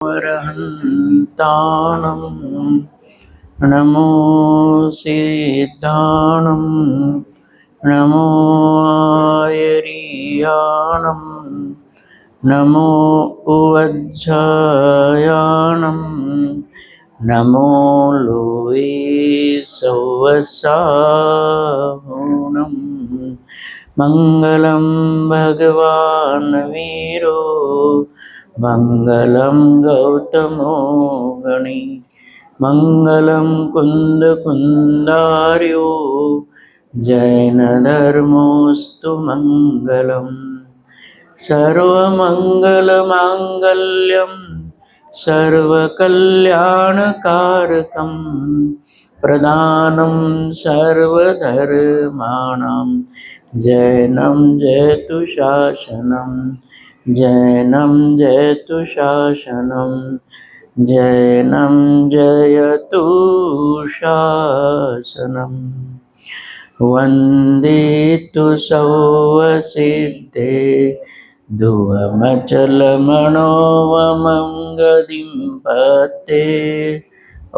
वरहन्ताणं नमो सिद्धाणं नमो आयर्याणं नमो उवज्झायाणं नमो लोये सौवसाहुणं मङ्गलं भगवान् वीरो मङ्गलं गौतमो गणी मङ्गलं कुन्दकुन्दार्यो जैनधर्मोऽस्तु मङ्गलम् सर्वमङ्गलमाङ्गल्यं सर्वकल्याणकारकं प्रदानं सर्वधर्माणां जैनं जयतु शासनं जैनं जयतु शासनं जैनं जयतु शासनम् वन्दे तु सौवसिद्धे दुवमचलमणोवमङ्गदिं पते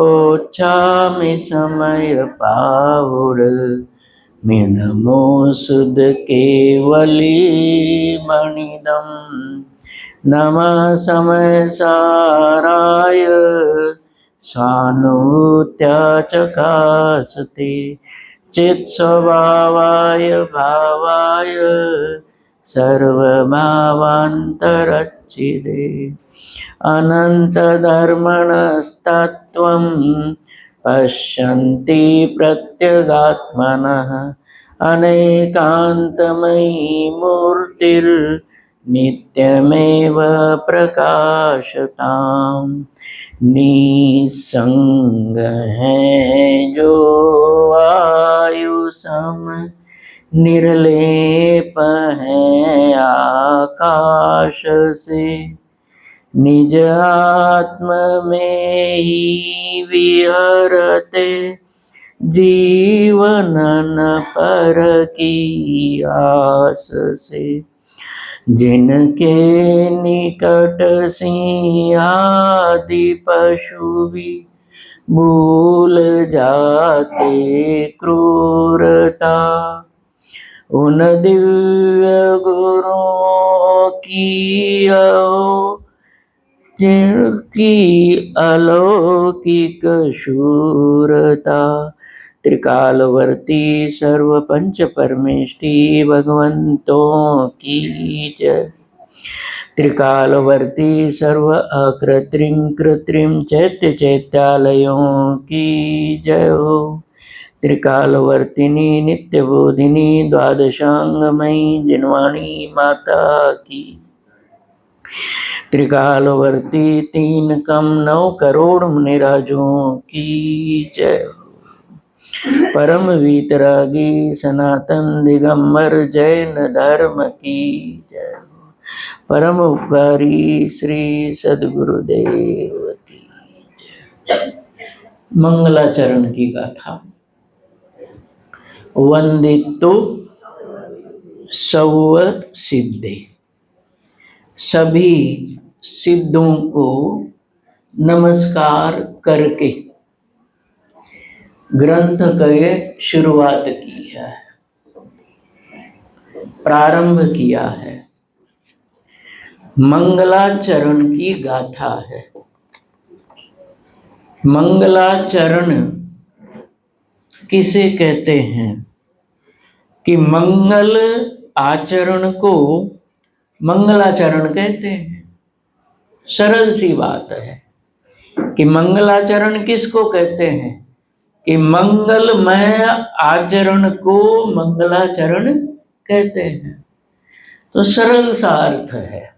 ओच्छामि समयपावुर मिनमोऽसुद केवली मणिदं नमः समयसाराय स्वानुत्याचकासते चित्स्वभावाय भावाय सर्वभावान्तरच्चिदे अनन्तधर्मणस्तत्त्वं पश्यन्ति प्रत्यगात्मनः अनेकान्तमयी मूर्तिर्नित्यमेव प्रकाशताम् निसंग है जो आयुसम निर्लेप है आकाश से निज आत्म में ही विहरते जीवन न पर की आस से जिनके निकट सिंहादि पशु भी भूल जाते क्रूरता उन दिव्य गुरुओं की जिनकी अलौकिक शूरता त्रिकालवर्ती सर्व पंच परमेष्टि भगवंतों की जय त्रिकालवर्ती सर्व अकृत्रिम कृत्रिम चैत्य चैत्यालयों की जय हो त्रिकालवर्तिनी नित्य बोधिनी द्वादशांगमयी जिनवाणी माता की त्रिकालवर्ती 3 कम 9 करोड़ मुनिराजों की जय हो परम वीतरागी सनातन दिगंबर जैन धर्म की जय हो परम उपकारी श्री सद्गुरुदेव की जय। मंगलाचरण की गाथा। वंदितु सौव सिद्धे, सभी सिद्धों को नमस्कार करके ग्रंथ के शुरुआत की है, प्रारंभ किया है। मंगलाचरण की गाथा है। मंगलाचरण किसे कहते हैं कि मंगल आचरण को मंगलाचरण कहते हैं। सरल सी बात है कि मंगलाचरण किसको कहते हैं कि मंगलमय आचरण को मंगलाचरण कहते हैं। तो सरल सा अर्थ है।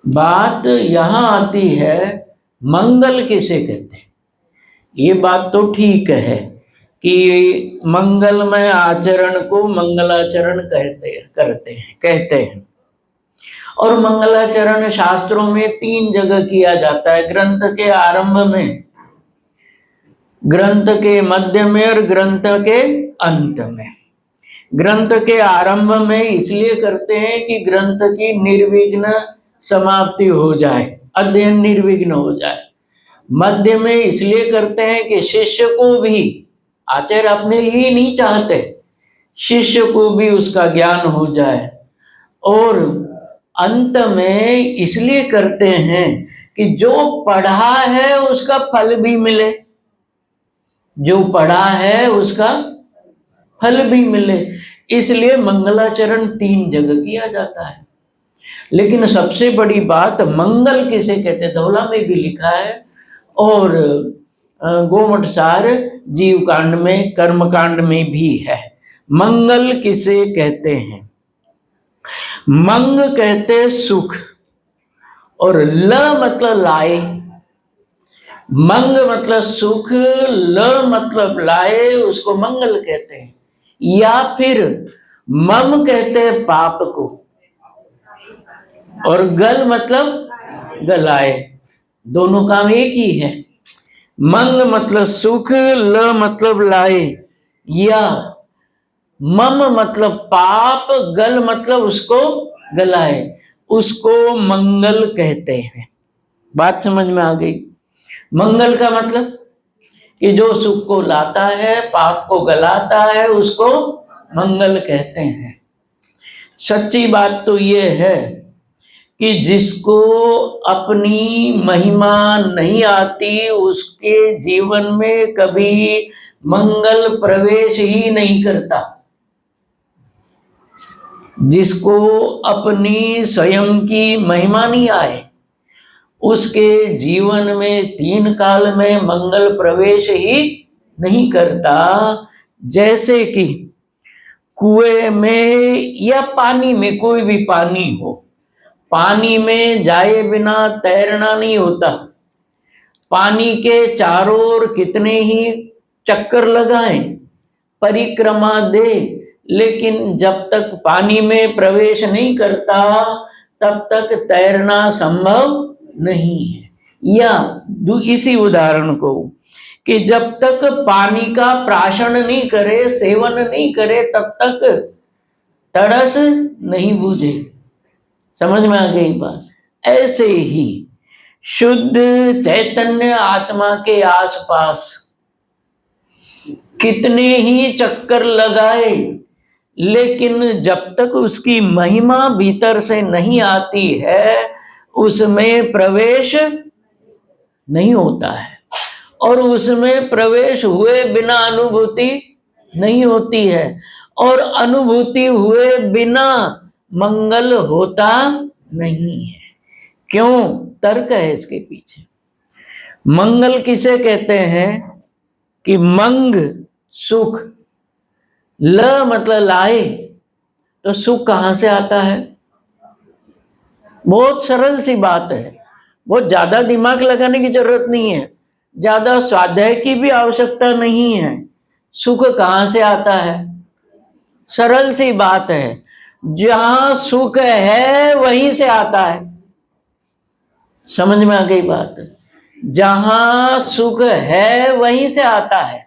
बात यहां आती है मंगल किसे कहते हैं। ये बात तो ठीक है कि मंगलमय आचरण को मंगलाचरण कहते हैं और मंगलाचरण शास्त्रों में 3 जगह किया जाता है। ग्रंथ के आरंभ में, ग्रंथ के मध्य में और ग्रंथ के अंत में। ग्रंथ के आरंभ में इसलिए करते हैं कि ग्रंथ की निर्विघ्न समाप्ति हो जाए, अध्ययन निर्विघ्न हो जाए। मध्य में इसलिए करते हैं कि शिष्य को भी, आचार्य अपने लिए नहीं चाहते, शिष्य को भी उसका ज्ञान हो जाए। और अंत में इसलिए करते हैं कि जो पढ़ा है उसका फल भी मिले, जो पढ़ा है उसका फल भी मिले। इसलिए मंगलाचरण 3 जगह किया जाता है। लेकिन सबसे बड़ी बात, मंगल किसे कहते, धौला में भी लिखा है और गोमठ सार जीव कांड में, कर्म कांड में भी है। मंगल किसे कहते हैं? मंग कहते सुख, और ल मतलब लाए। मंग मतलब सुख, ल मतलब लाए, उसको मंगल कहते हैं। या फिर मम कहते हैं पाप को, और गल मतलब गलाए। दोनों काम एक ही है। मंग मतलब सुख, ल मतलब लाए, या मम मतलब पाप, गल मतलब उसको गलाए, उसको मंगल कहते हैं। बात समझ में आ गई? मंगल का मतलब कि जो सुख को लाता है, पाप को गलाता है, उसको मंगल कहते हैं। सच्ची बात तो ये है कि जिसको अपनी महिमा नहीं आती, उसके जीवन में कभी मंगल प्रवेश ही नहीं करता। जिसको अपनी स्वयं की महिमा नहीं आए, उसके जीवन में 3 काल में मंगल प्रवेश ही नहीं करता। जैसे कि कुएं में या पानी में, कोई भी पानी हो, पानी में जाए बिना तैरना नहीं होता। पानी के चारों ओर कितने ही चक्कर लगाएं, परिक्रमा दे, लेकिन जब तक पानी में प्रवेश नहीं करता तब तक तैरना संभव नहीं है। या इसी उदाहरण को, कि जब तक पानी का प्राशन नहीं करे, सेवन नहीं करे, तब तक तरस नहीं बुझे। समझ में आ गई बात? ऐसे ही शुद्ध चैतन्य आत्मा के आसपास कितने ही चक्कर लगाए, लेकिन जब तक उसकी महिमा भीतर से नहीं आती है, उसमें प्रवेश नहीं होता है, और उसमें प्रवेश हुए बिना अनुभूति नहीं होती है, और अनुभूति हुए बिना मंगल होता नहीं है। क्यों? तर्क है इसके पीछे। मंगल किसे कहते हैं? कि मंग सुख, ल मतलब लाए, तो सुख कहां से आता है? बहुत सरल सी बात है, बहुत ज्यादा दिमाग लगाने की जरूरत नहीं है, ज्यादा स्वाध्याय की भी आवश्यकता नहीं है। सुख कहां से आता है? सरल सी बात है, जहां सुख है वहीं से आता है। समझ में आ गई बात? जहां सुख है वहीं से आता है।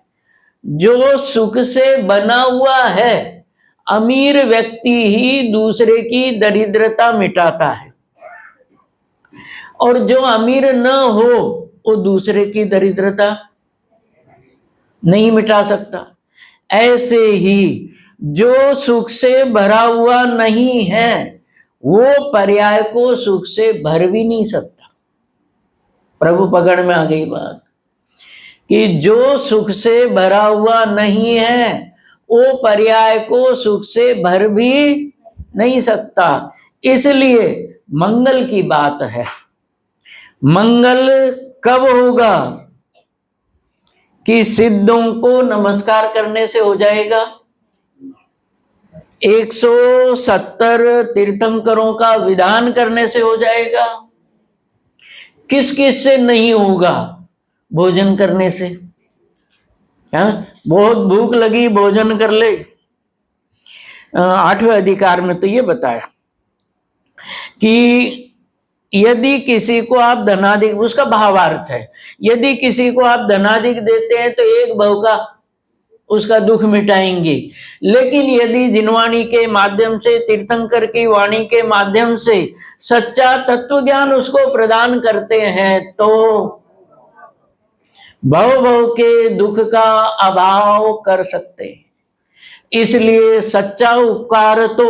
जो सुख से बना हुआ है, अमीर व्यक्ति ही दूसरे की दरिद्रता मिटाता है, और जो अमीर न हो वो दूसरे की दरिद्रता नहीं मिटा सकता। ऐसे ही जो सुख से भरा हुआ नहीं है, वो पर्याय को सुख से भर भी नहीं सकता। प्रभु पकड़ में आ गई बात, कि जो सुख से भरा हुआ नहीं है, वो पर्याय को सुख से भर भी नहीं सकता। इसलिए मंगल की बात है। मंगल कब होगा? कि सिद्धों को नमस्कार करने से हो जाएगा, 170 तीर्थंकरों का विधान करने से हो जाएगा। किस किस से नहीं होगा? भोजन करने से। बहुत भूख लगी, भोजन कर ले। 8वें अधिकार में तो ये बताया कि यदि किसी को आप धनाधिक, उसका भावार्थ है, यदि किसी को आप धनाधिक देते हैं तो 1 भव का उसका दुख मिटाएंगे। लेकिन यदि जिनवाणी के माध्यम से, तीर्थंकर की वाणी के माध्यम से सच्चा तत्व ज्ञान उसको प्रदान करते हैं तो भव भव के दुख का अभाव कर सकते हैं। इसलिए सच्चा उपकार तो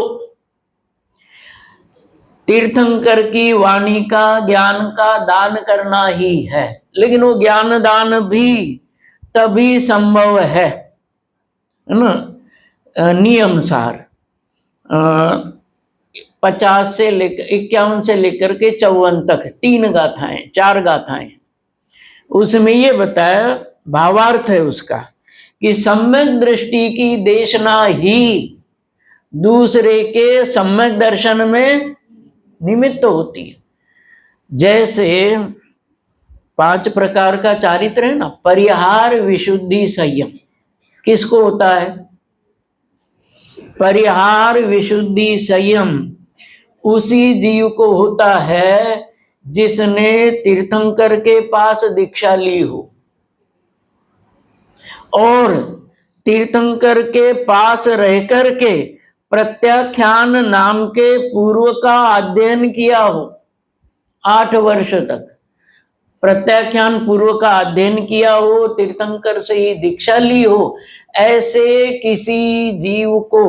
तीर्थंकर की वाणी का, ज्ञान का दान करना ही है। लेकिन वो ज्ञान दान भी तभी संभव है ना, नियम सार 50 से लेकर 51 से लेकर के 54 तक 3 गाथाएं, 4 गाथाएं, उसमें ये बताया, भावार्थ है उसका कि सम्यक दृष्टि की देशना ही दूसरे के सम्यक दर्शन में निमित्त होती है। जैसे 5 प्रकार का चारित्र है ना, परिहार, विशुद्धि, संयम किसको होता है? परिहार, विशुद्धि, संयम उसी जीव को होता है जिसने तीर्थंकर के पास दीक्षा ली हो और तीर्थंकर के पास रह करके प्रत्याख्यान नाम के पूर्व का अध्ययन किया हो। 8 वर्ष तक प्रत्याख्यान पूर्व का अध्ययन किया हो, तीर्थंकर से ही दीक्षा ली हो, ऐसे किसी जीव को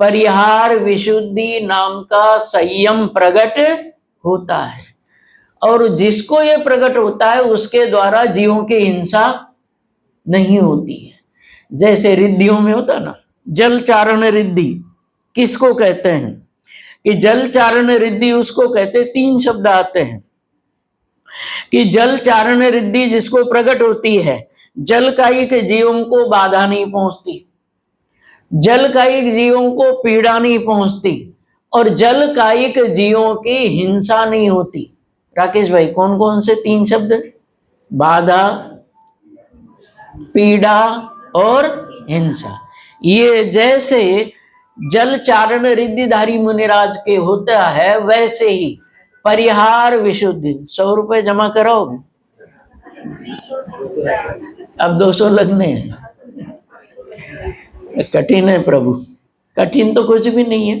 परिहार, विशुद्धि नाम का संयम प्रकट होता है। और जिसको ये प्रकट होता है उसके द्वारा जीवों की हिंसा नहीं होती है। जैसे रिद्धियों में होता ना, जल चारण रिद्धि किसको कहते हैं? कि जल चारण रिद्धि उसको कहते, 3 शब्द आते हैं कि जल चारण रिद्धि जिसको प्रकट होती है, जल कायिक जीवों को बाधा नहीं पहुंचती, जल कायिक जीवों को पीड़ा नहीं पहुंचती और जल कायिक जीवों की हिंसा नहीं होती। राकेश भाई, कौन कौन से 3 शब्द? बाधा, पीड़ा और हिंसा। ये जैसे जल चारण रिद्धिधारी मुनिराज के होता है, वैसे ही परिहार, विशुद्धि। 100 रुपए जमा कराओगे? अब 200 लगने हैं। कठिन है प्रभु, कठिन तो कुछ भी नहीं है,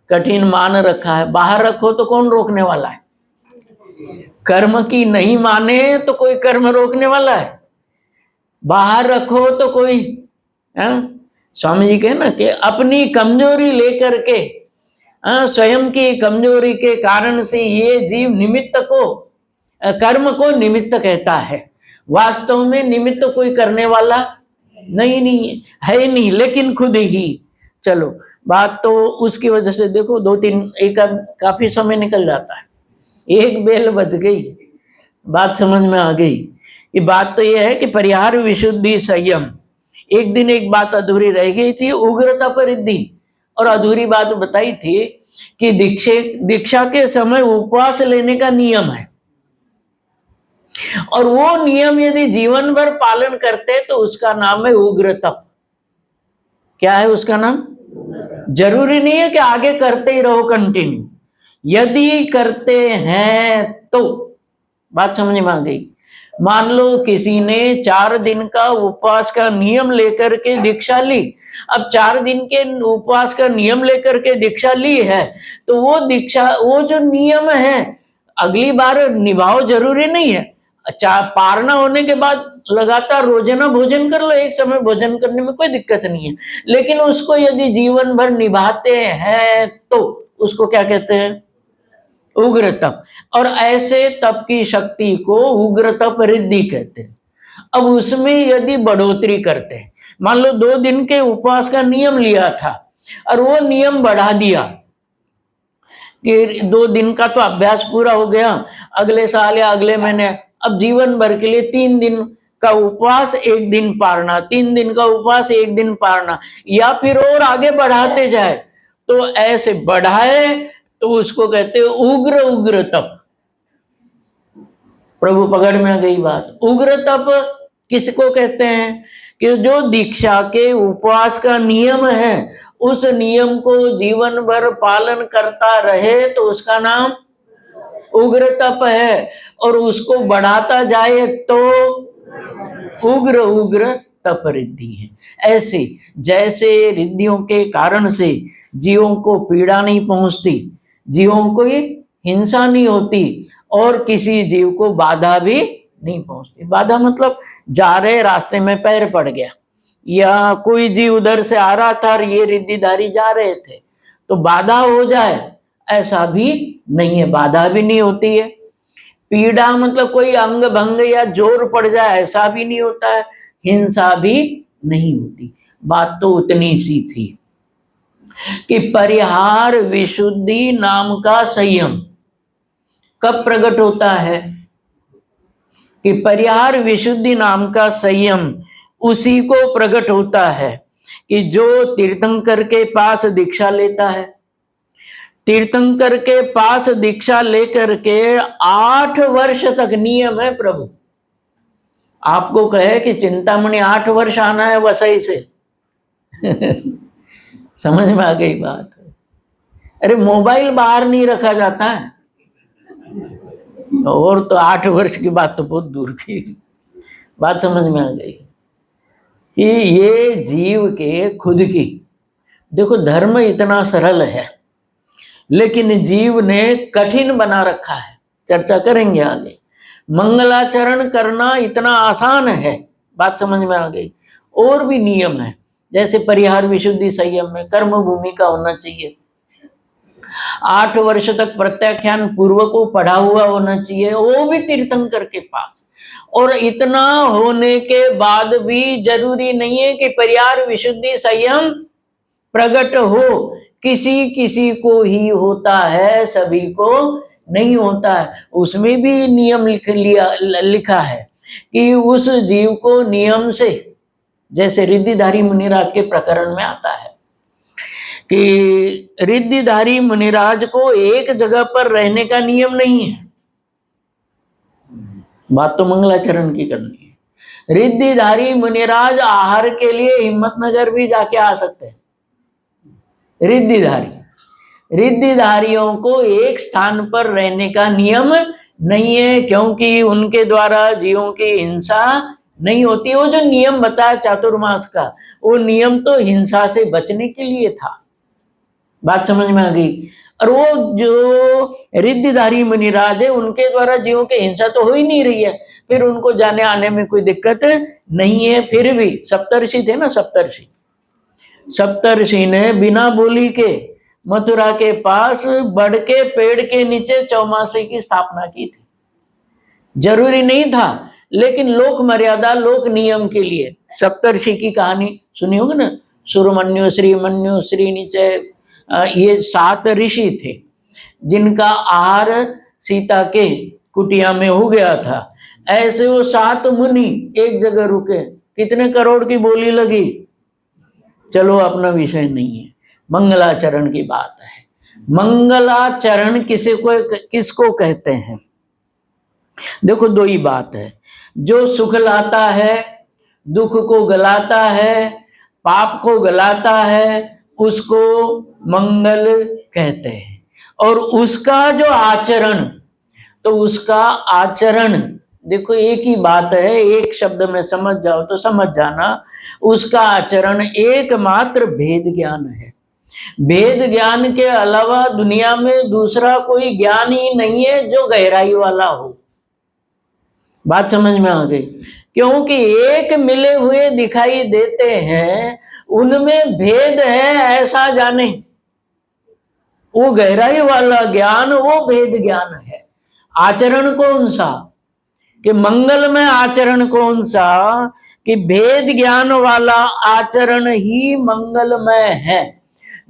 कठिन मान रखा है। बाहर रखो तो कौन रोकने वाला है? कर्म की नहीं माने तो कोई कर्म रोकने वाला है? बाहर रखो तो कोई स्वामी जी कहे ना कि अपनी कमजोरी लेकर के, स्वयं की कमजोरी के कारण से ये जीव निमित्त को, कर्म को निमित्त कहता है। वास्तव में निमित्त कोई करने वाला नहीं है नहीं, लेकिन खुद ही। चलो, बात तो उसकी वजह से देखो 2-3 एक काफी समय निकल जाता है। एक बेल बच गई, बात समझ में आ गई। ये बात तो ये है कि परिहार, विशुद्धि, संयम। एक दिन एक बात अधूरी रह गई थी, उग्रता परिद्धि, और अधूरी बात बताई थी कि दीक्षा के समय उपवास लेने का नियम है, और वो नियम यदि जीवन भर पालन करते तो उसका नाम है उग्र तप। क्या है उसका नाम? जरूरी नहीं है कि आगे करते ही रहो कंटिन्यू, यदि करते हैं तो। बात समझ में आ गई? मान लो किसी ने 4 दिन का उपवास का नियम लेकर के दीक्षा ली। अब 4 दिन के उपवास का नियम लेकर के दीक्षा ली है तो वो दीक्षा, वो जो नियम है अगली बार निभाओ, जरूरी नहीं है। पारना होने के बाद लगातार रोजाना भोजन कर लो, एक समय भोजन करने में कोई दिक्कत नहीं है। लेकिन उसको यदि जीवन भर निभाते हैं तो उसको क्या कहते हैं? उग्र तप। और ऐसे तप की शक्ति को उग्र तप रिद्धि कहते हैं। अब उसमें यदि बढ़ोतरी करते हैं, मान लो 2 दिन के उपवास का नियम लिया था और वो नियम बढ़ा दिया कि 2 दिन का तो अभ्यास पूरा हो गया, अगले साल या अगले महीने अब जीवन भर के लिए 3 दिन का उपवास 1 दिन पारना, 3 दिन का उपवास 1 दिन पारना, या फिर और आगे बढ़ाते जाए। तो ऐसे बढ़ाए तो उसको कहते हैं उग्र तप। प्रभु पकड़ में आ गई बात। उग्र तप किसको कहते हैं? कि जो दीक्षा के उपवास का नियम है उस नियम को जीवन भर पालन करता रहे तो उसका नाम उग्र तप है, और उसको बढ़ाता जाए तो उग्र तप रिद्धि है। ऐसे जैसे रिद्धियों के कारण से जीवों को पीड़ा नहीं पहुंचती, जीवों को हिंसा नहीं होती और किसी जीव को बाधा भी नहीं पहुंचती। बाधा मतलब जा रहे रास्ते में पैर पड़ गया, या कोई जीव उधर से आ रहा था और ये रिद्धिधारी जा रहे थे तो बाधा हो जाए, ऐसा भी नहीं है, बाधा भी नहीं होती है। पीड़ा मतलब कोई अंग भंग या जोर पड़ जाए, ऐसा भी नहीं होता है, हिंसा भी नहीं होती। बात तो उतनी सी थी कि परिहार विशुद्धि नाम का संयम कब प्रकट होता है, कि परिहार विशुद्धि नाम का संयम उसी को प्रकट होता है कि जो तीर्थंकर के पास दीक्षा लेता है। तीर्थंकर के पास दीक्षा लेकर के 8 वर्ष तक नियम है, प्रभु आपको कहे कि चिंतामणि 8 वर्ष आना है वसई से समझ में आ गई बात? अरे मोबाइल बाहर नहीं रखा जाता है, और तो 8 वर्ष की बात तो बहुत दूर की बात। समझ में आ गई कि ये जीव के खुद की, देखो धर्म इतना सरल है लेकिन जीव ने कठिन बना रखा है, चर्चा करेंगे आगे। मंगलाचरण करना इतना आसान है, बात समझ में आ गई। और भी नियम है, जैसे परिहार विशुद्धि संयम में कर्म भूमि का होना चाहिए, 8 वर्ष तक प्रत्याख्यान पूर्व को पढ़ा हुआ होना चाहिए, वो भी तीर्थंकर के पास। और इतना होने के बाद भी जरूरी नहीं है कि परिहार विशुद्धि संयम प्रकट हो, किसी किसी को ही होता है, सभी को नहीं होता है। उसमें भी नियम लिखा है कि उस जीव को नियम से, जैसे रिद्धिधारी मुनिराज के प्रकरण में आता है कि रिद्धिधारी मुनिराज को एक जगह पर रहने का नियम नहीं है, बात तो मंगलाचरण की करनी है। रिद्धिधारी मुनिराज आहार के लिए हिम्मतनगर भी जाके आ सकते हैं। रिद्धिधारियों को एक स्थान पर रहने का नियम नहीं है, क्योंकि उनके द्वारा जीवों की हिंसा नहीं होती। वो जो नियम बताया चातुर्मास का, वो नियम तो हिंसा से बचने के लिए था, बात समझ में आ गई। और वो जो रिद्धिधारी मुनिराज है उनके द्वारा जीवों की हिंसा तो हो ही नहीं रही है, फिर उनको जाने आने में कोई दिक्कत नहीं है। फिर भी सप्तर्षि थे ना, सप्तर्षि ने बिना बोली के मथुरा के पास बड़ के पेड़ के नीचे चौमासे की स्थापना की थी। जरूरी नहीं था, लेकिन लोक मर्यादा, लोक नियम के लिए। सप्तर्षि की कहानी सुनी होगी ना, सुरमन्यु, श्रीमन्यु, श्रीनिचय, ये 7 ऋषि थे जिनका आहार सीता के कुटिया में हो गया था। ऐसे वो 7 मुनि एक जगह रुके, कितने करोड़ की बोली लगी, चलो अपना विषय नहीं है, मंगलाचरण की बात है। मंगलाचरण किसको कहते हैं? देखो 2 ही बात है, जो सुख लाता है, दुख को गलाता है, पाप को गलाता है, उसको मंगल कहते हैं। और उसका जो आचरण, तो उसका आचरण देखो एक ही बात है, एक शब्द में समझ जाओ तो समझ जाना, उसका आचरण एकमात्र भेद ज्ञान है। भेद ज्ञान के अलावा दुनिया में दूसरा कोई ज्ञान ही नहीं है जो गहराई वाला हो, बात समझ में आ गई। क्योंकि एक मिले हुए दिखाई देते हैं, उनमें भेद है ऐसा जाने, वो गहराई वाला ज्ञान, वो भेद ज्ञान है। आचरण कौन सा, कि मंगलमय आचरण कौन सा, कि भेद ज्ञान वाला आचरण ही मंगलमय है।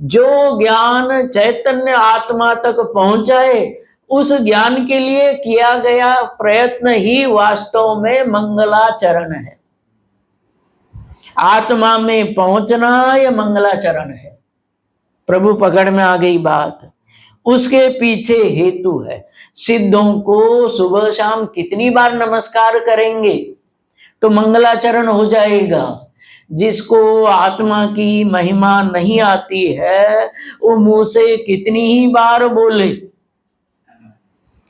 जो ज्ञान चैतन्य आत्मा तक पहुंचाए, उस ज्ञान के लिए किया गया प्रयत्न ही वास्तव में मंगलाचरण है। आत्मा में पहुंचना यह मंगलाचरण है। प्रभु पकड़ में आ गई बात। उसके पीछे हेतु है। सिद्धों को सुबह शाम कितनी बार नमस्कार करेंगे तो मंगलाचरण हो जाएगा। जिसको आत्मा की महिमा नहीं आती है, वो मुंह से कितनी ही बार बोले।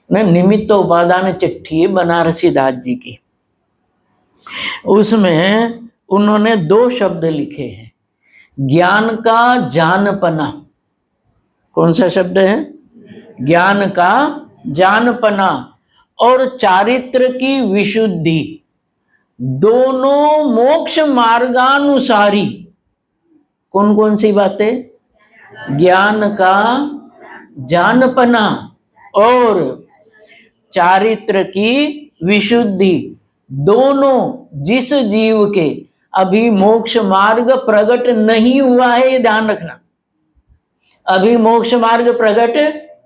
निमित्त उपादान चिट्ठी बनारसी दास जी की, उसमें उन्होंने 2 शब्द लिखे हैं, ज्ञान का जानपना। कौन सा शब्द है? ज्ञान का जानपना और चारित्र की विशुद्धि, दोनों मोक्ष मार्गानुसारी। कौन कौन सी बातें? ज्ञान का जानपना और चारित्र की विशुद्धि, दोनों जिस जीव के अभी मोक्ष मार्ग प्रकट नहीं हुआ है, ये ध्यान रखना, अभी मोक्ष मार्ग प्रकट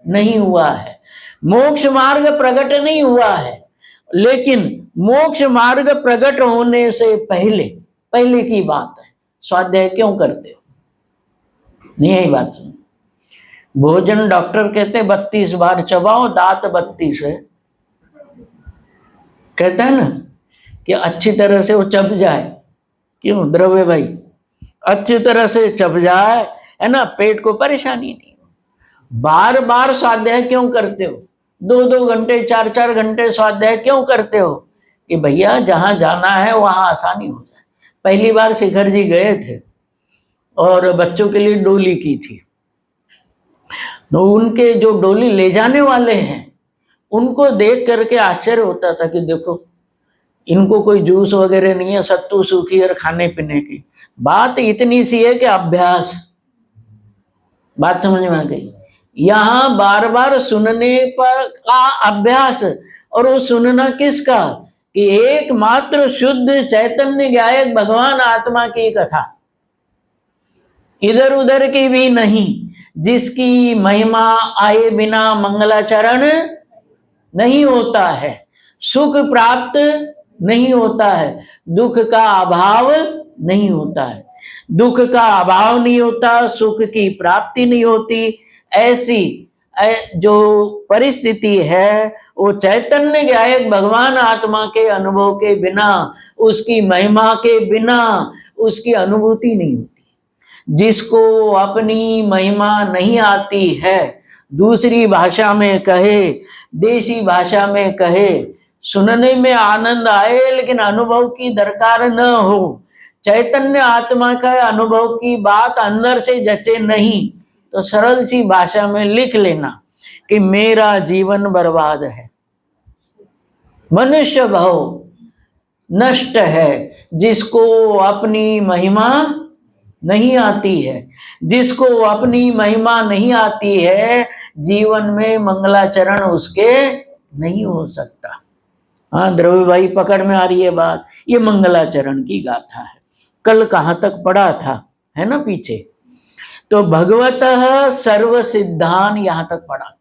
नहीं हुआ है, मोक्ष मार्ग प्रकट नहीं हुआ है, लेकिन मोक्ष मार्ग प्रकट होने से पहले की बात है, स्वाध्याय क्यों करते हो? नहीं है बात सुन। भोजन डॉक्टर कहते 32 बार चबाओ, दांत 32 है, कहता है ना कि अच्छी तरह से वो चब जाए। क्यों द्रव्य भाई? अच्छी तरह से चब जाए, है ना, पेट को परेशानी नहीं। बार बार स्वाध्याय क्यों करते हो? 2-2 घंटे 4-4 घंटे स्वाध्याय क्यों करते हो? कि भैया जहां जाना है वहां आसानी हो जाए। पहली बार शिखर जी गए थे और बच्चों के लिए डोली की थी, तो उनके जो डोली ले जाने वाले हैं उनको देख करके आश्चर्य होता था कि देखो इनको कोई जूस वगैरह नहीं है, सत्तू सूखी और खाने पीने की। बात इतनी सी है कि अभ्यास, बात समझ में आ गई? यहाँ बार बार सुनने पर का अभ्यास, और वो सुनना किसका? कि एकमात्र शुद्ध चैतन्य गायक भगवान आत्मा की कथा, इधर उधर की भी नहीं, जिसकी महिमा आए बिना मंगलाचरण नहीं होता है, सुख प्राप्त नहीं होता है, दुख का अभाव नहीं होता है, दुख का अभाव नहीं होता, सुख की प्राप्ति नहीं होती। ऐसी जो परिस्थिति है वो चैतन्य गायक भगवान आत्मा के अनुभव के बिना, उसकी महिमा के बिना उसकी अनुभूति नहीं होती। जिसको अपनी महिमा नहीं आती है, दूसरी भाषा में कहे, देसी भाषा में कहे, सुनने में आनंद आए लेकिन अनुभव की दरकार न हो, चैतन्य आत्मा का अनुभव की बात अंदर से जचे नहीं, तो सरल सी भाषा में लिख लेना कि मेरा जीवन बर्बाद है, मनुष्य भाव नष्ट है। जिसको अपनी महिमा नहीं आती है, जिसको अपनी महिमा नहीं आती है, जीवन में मंगलाचरण उसके नहीं हो सकता। हाँ द्रव्य भाई, पकड़ में आ रही है बात? ये मंगलाचरण की गाथा है। कल कहाँ तक पढ़ा था, है ना पीछे? तो भगवतः सर्व सिद्धान यहां तक पढ़ा था।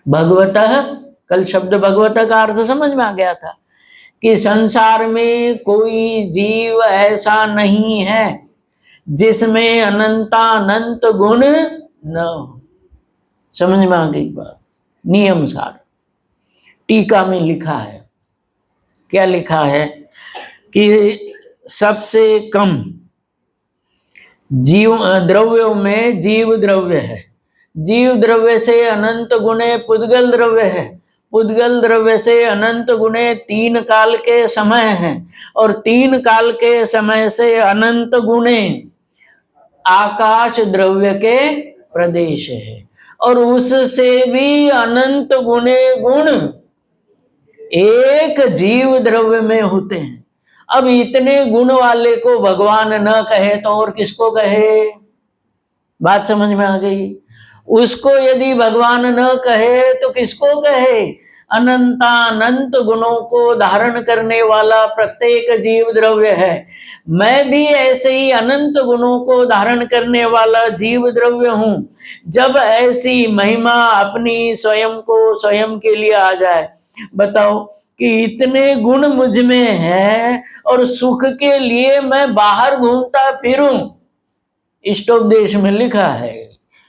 भगवतः, कल शब्द भगवतः का अर्थ समझ में आ गया था कि संसार में कोई जीव ऐसा नहीं है जिसमें अनंतानंत गुण न हो। समझ में आ गई बात? नियम सार टीका में लिखा है, क्या लिखा है कि सबसे कम जीव द्रव्यों में जीव द्रव्य है, जीव द्रव्य से अनंत गुणे पुद्गल द्रव्य है, पुद्गल द्रव्य से अनंत गुणे 3 काल के समय हैं, और 3 काल के समय से अनंत गुणे आकाश द्रव्य के प्रदेश है, और उससे भी अनंत गुणे गुण एक जीव द्रव्य में होते हैं। अब इतने गुण वाले को भगवान न कहे तो और किसको कहे? बात समझ में आ गई? उसको यदि भगवान न कहे तो किसको कहे? अनंतानंत गुणों को धारण करने वाला प्रत्येक जीव द्रव्य है। मैं भी ऐसे ही अनंत गुणों को धारण करने वाला जीव द्रव्य हूं। जब ऐसी महिमा अपनी स्वयं को स्वयं के लिए आ जाए, बताओ कि इतने गुण मुझ में है और सुख के लिए मैं बाहर घूमता फिरूं। इष्टोपदेश में लिखा है,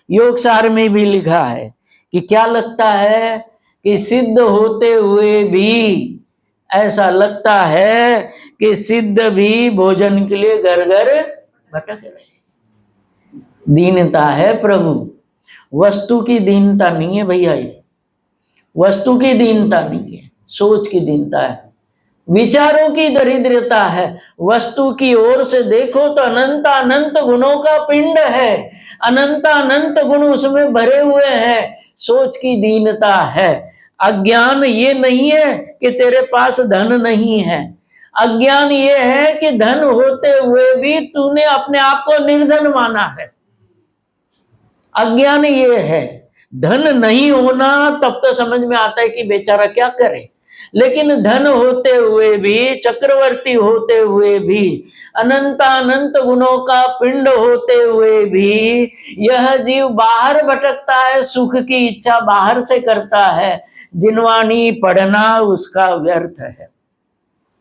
योग सार में भी लिखा है कि क्या लगता है कि सिद्ध होते हुए भी ऐसा लगता है कि सिद्ध भी भोजन के लिए घर घर भटक रहे। दीनता है प्रभु, वस्तु की दीनता नहीं है भैया, ये वस्तु की दीनता नहीं है, सोच की दीनता है। विचारों की दरिद्रता है। वस्तु की ओर से देखो तो अनंत अनंत गुणों का पिंड है, अनंत अनंत गुण उसमें भरे हुए हैं। सोच की दीनता है। अज्ञान ये नहीं है कि तेरे पास धन नहीं है, अज्ञान ये है कि धन होते हुए भी तूने अपने आप को निर्धन माना है। अज्ञान ये है। धन नहीं होना तब तो समझ में आता है कि बेचारा क्या करे, लेकिन धन होते हुए भी, चक्रवर्ती होते हुए भी, अनंत अनंत गुणों का पिंड होते हुए भी यह जीव बाहर भटकता है, सुख की इच्छा बाहर से करता है। जिनवाणी पढ़ना उसका व्यर्थ है।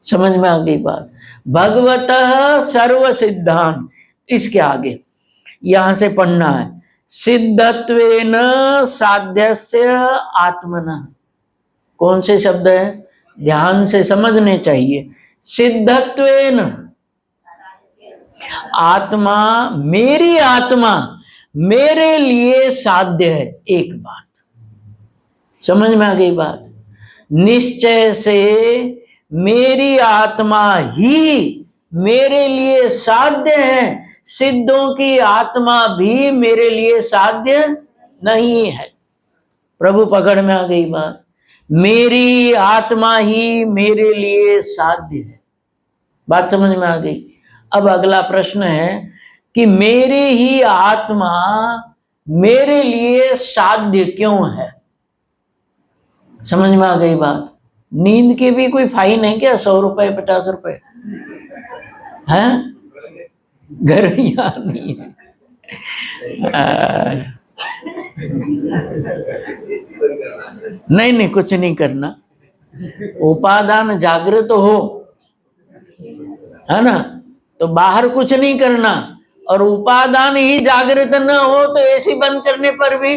समझ में आ गई बात। भगवतः सर्व सिद्धांत, इसके आगे यहां से पढ़ना है। सिद्धत्वेन साध्यस्य आत्मनः। कौन से शब्द है, ध्यान से समझने चाहिए। सिद्धत्वेन, आत्मा, मेरी आत्मा मेरे लिए साध्य है। एक बात समझ में आ गई बात। निश्चय से मेरी आत्मा ही मेरे लिए साध्य है, सिद्धों की आत्मा भी मेरे लिए साध्य नहीं है। प्रभु पकड़ में आ गई बात। मेरी आत्मा ही मेरे लिए साध्य है। बात समझ में आ गई। अब अगला प्रश्न है कि मेरी ही आत्मा मेरे लिए साध्य क्यों है। समझ में आ गई बात। नींद के भी कोई फाइन है क्या? 100 रुपए 50 रुपए है? घर यहाँ नहीं है। नहीं नहीं, कुछ नहीं करना। उपादान जागृत हो, है ना, तो बाहर कुछ नहीं करना। और उपादान ही जागृत न हो तो एसी बंद करने पर भी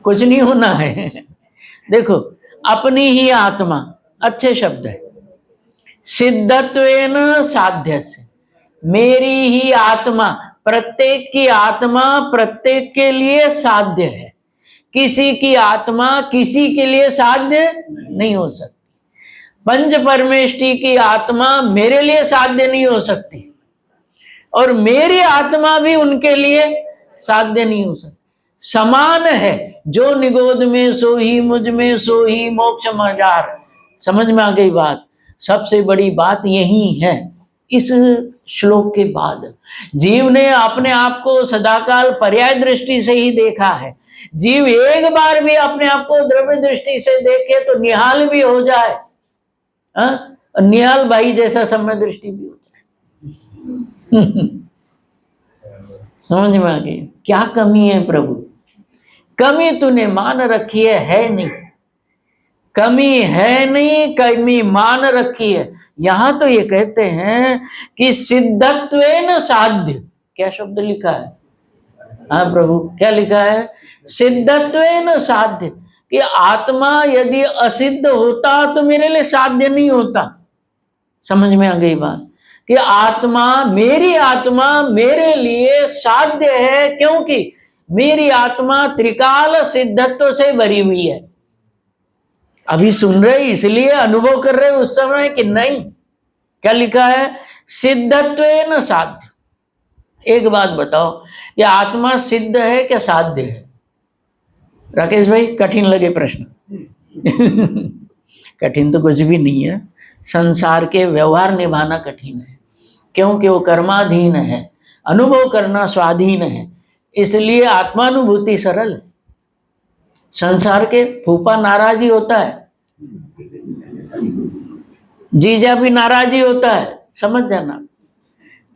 कुछ नहीं होना है। देखो, अपनी ही आत्मा, अच्छे शब्द है। सिद्धत्वेन साध्यस्य, मेरी ही आत्मा, प्रत्येक की आत्मा प्रत्येक के लिए साध्य है। किसी की आत्मा किसी के लिए साध्य नहीं हो सकती। पंच परमेष्टि की आत्मा मेरे लिए साध्य नहीं हो सकती, और मेरी आत्मा भी उनके लिए साध्य नहीं हो सकती। समान है, जो निगोद में सो ही मुझ में, सो ही मोक्ष मजार। समझ में आ गई बात। सबसे बड़ी बात यही है। इस श्लोक के बाद जीव ने अपने आप को सदाकाल पर्याय दृष्टि से ही देखा है। जीव एक बार भी अपने आप को द्रव्य दृष्टि से देखे तो निहाल भी हो जाए, निहाल भाई जैसा समय दृष्टि भी हो जाए। समझ में आ गई। क्या कमी है प्रभु? कमी तूने मान रखी है नहीं। कमी है नहीं, कमी मान रखी है। यहां तो ये कहते हैं कि सिद्धत्वेन साध्य। क्या शब्द लिखा है? हाँ प्रभु, क्या लिखा है? सिद्धत्वेन साध्य, कि आत्मा यदि असिद्ध होता तो मेरे लिए साध्य नहीं होता। समझ में आ गई बात। कि आत्मा, मेरी आत्मा मेरे लिए साध्य है, क्योंकि मेरी आत्मा त्रिकाल सिद्धत्व से भरी हुई है। अभी सुन रहे इसलिए अनुभव कर रहे उस समय कि नहीं। क्या लिखा है? सिद्धत्वेन साध्य। एक बात बताओ, ये आत्मा सिद्ध है क्या साध्य है? राकेश भाई, कठिन लगे प्रश्न? कठिन तो कुछ भी नहीं है। संसार के व्यवहार निभाना कठिन है, क्योंकि वो कर्माधीन है, अनुभव करना स्वाधीन है। इसलिए आत्मानुभूति सरल है। संसार के फूफा नाराज ही होता है, जीजा भी नाराज ही होता है। समझ जाना,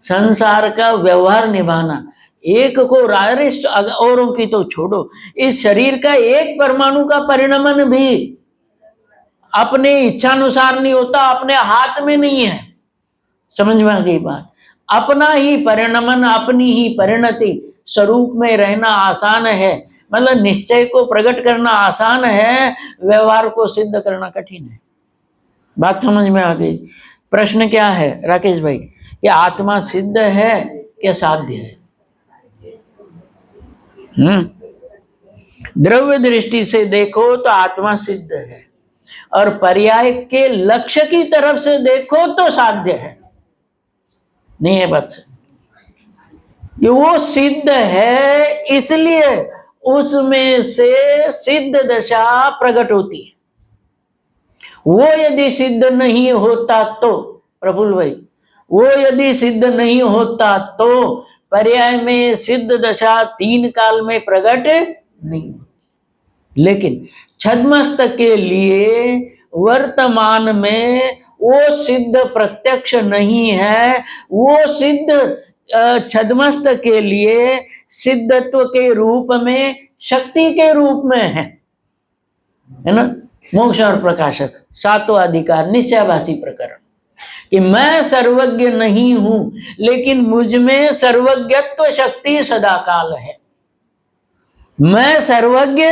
संसार का व्यवहार निभाना। एक को रारिष्ट, औरों की तो छोड़ो, इस शरीर का एक परमाणु का परिणमन भी अपने इच्छानुसार नहीं होता, अपने हाथ में नहीं है। समझ में आ गई बात। अपना ही परिणमन, अपनी ही परिणति, स्वरूप में रहना आसान है। मतलब निश्चय को प्रकट करना आसान है, व्यवहार को सिद्ध करना कठिन है। बात समझ में आ गई। प्रश्न क्या है राकेश भाई? कि आत्मा सिद्ध है क्या साध्य है? द्रव्य दृष्टि से देखो तो आत्मा सिद्ध है, और पर्याय के लक्ष्य की तरफ से देखो तो साध्य है, नहीं है बात से कि वो सिद्ध है, इसलिए उसमें से सिद्ध दशा प्रकट होती है। वो यदि सिद्ध नहीं होता तो प्रफुल्ल भाई, वो यदि सिद्ध नहीं होता तो पर्याय में सिद्ध दशा 3 काल में प्रकट नहीं। लेकिन छद्मस्त के लिए वर्तमान में वो सिद्ध प्रत्यक्ष नहीं है, वो सिद्ध छद्मस्त के लिए सिद्धत्व के रूप में, शक्ति के रूप में है ना। मोक्ष और प्रकाशक 7वां अधिकार निश्चयाभासी प्रकरण कि मैं सर्वज्ञ नहीं हूं, लेकिन मुझ में सर्वज्ञत्व शक्ति सदाकाल है। मैं सर्वज्ञ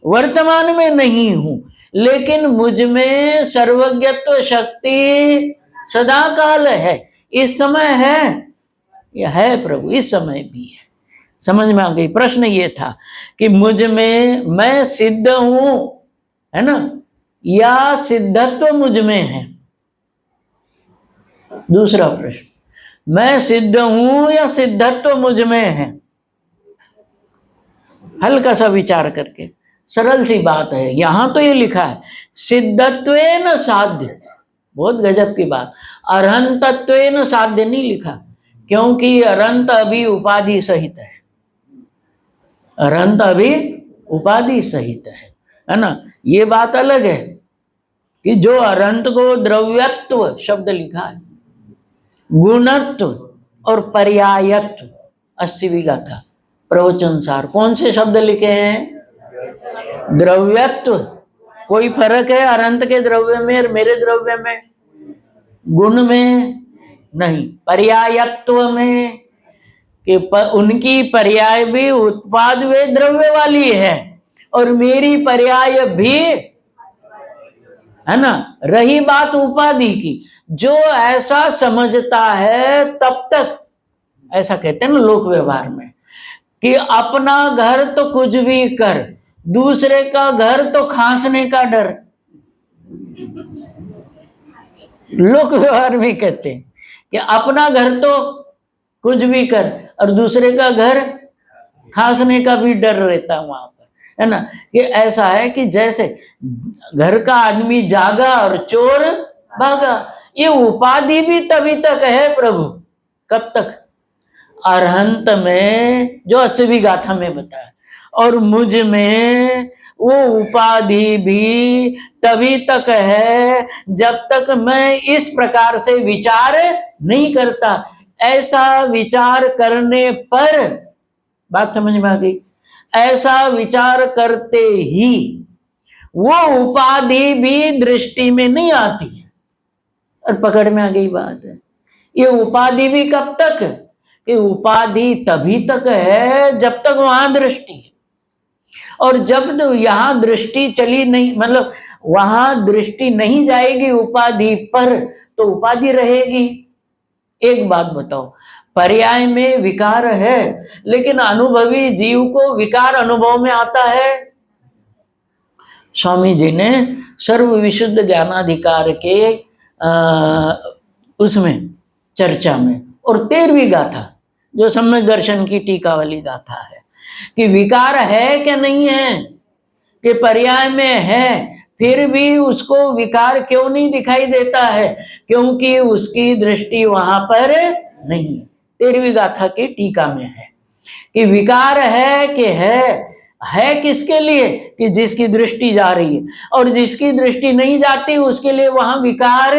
वर्तमान में नहीं हूं, लेकिन मुझ में सर्वज्ञत्व शक्ति सदाकाल है। इस समय है, यह है प्रभु, इस समय भी है। समझ में आ गई? प्रश्न ये था कि मुझ में मैं सिद्ध हूं, है ना, या सिद्धत्व मुझ में है। दूसरा प्रश्न, मैं सिद्ध हूं या सिद्धत्व मुझ में है? हल्का सा विचार करके, सरल सी बात है। यहां तो ये लिखा है सिद्धत्वेन साध्य, बहुत गजब की बात। अरहंतत्वेन साध्य नहीं लिखा, क्योंकि अरहंत अभी उपाधि सहित है, अरहंत अभी उपाधि सहित है ना। ये बात अलग है कि जो अरहंत को द्रव्यत्व शब्द लिखा है, गुणत्व और पर्यायत्व, 80वीं गाथा प्रवचन सार, कौन से शब्द लिखे हैं? द्रव्यत्व। कोई फर्क है अरहंत के द्रव्य में और मेरे द्रव्य में? गुण में नहीं, पर्यायत्व में, कि उनकी पर्याय भी उत्पाद वे द्रव्य वाली है और मेरी पर्याय भी, है ना। रही बात उपाधि की, जो ऐसा समझता है तब तक, ऐसा कहते हैं ना लोक व्यवहार में, कि अपना घर तो कुछ भी कर, दूसरे का घर तो खांसने का डर। लोक व्यवहार में कहते हैं कि अपना घर तो कुछ भी कर और दूसरे का घर खांसने का भी डर रहता है वहां पर, है ना। ये ऐसा है कि जैसे घर का आदमी जागा और चोर भागा। ये उपाधि भी तभी तक है प्रभु, कब तक? अरहंत में, जो 80वीं गाथा में बताया, और मुझ में वो उपाधि भी तभी तक है जब तक मैं इस प्रकार से विचार नहीं करता। ऐसा विचार करने पर, बात समझ में आ गई? ऐसा विचार करते ही वो उपाधि भी दृष्टि में नहीं आती है। और पकड़ में आ गई बात है। ये उपाधि भी कब तक? कि उपाधि तभी तक है जब तक वहां दृष्टि है, और जब यहां दृष्टि चली नहीं, मतलब वहां दृष्टि नहीं जाएगी उपाधि पर, तो उपाधि रहेगी। एक बात बताओ, पर्याय में विकार है, लेकिन अनुभवी जीव को विकार अनुभव में आता है। स्वामी जी ने सर्व विशुद्ध ज्ञानाधिकार के उसमें चर्चा में, और 13वीं गाथा जो सम्यक दर्शन की टीका वाली गाथा है, कि विकार है क्या नहीं है, कि पर्याय में है, फिर भी उसको विकार क्यों नहीं दिखाई देता है? क्योंकि उसकी दृष्टि वहां पर नहीं है। 13वीं गाथा की टीका में है कि विकार है कि है किसके लिए? कि जिसकी दृष्टि जा रही है, और जिसकी दृष्टि नहीं जाती उसके लिए वहां विकार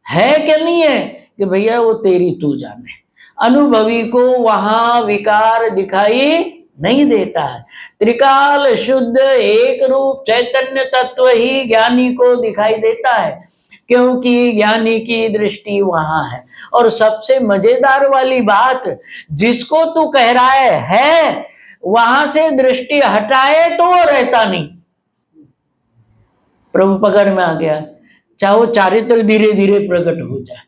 है क्या नहीं है? कि भैया वो तेरी तू जाने। अनुभवी को वहां विकार दिखाई नहीं देता है। त्रिकाल शुद्ध एक रूप चैतन्य तत्व ही ज्ञानी को दिखाई देता है, क्योंकि ज्ञानी की दृष्टि वहां है। और सबसे मजेदार वाली बात, जिसको तू कह रहा है वहां से दृष्टि हटाए तो वो रहता नहीं। प्रभु पकड़ में आ गया। चाहे वो चारित्र धीरे धीरे प्रकट हो जाए,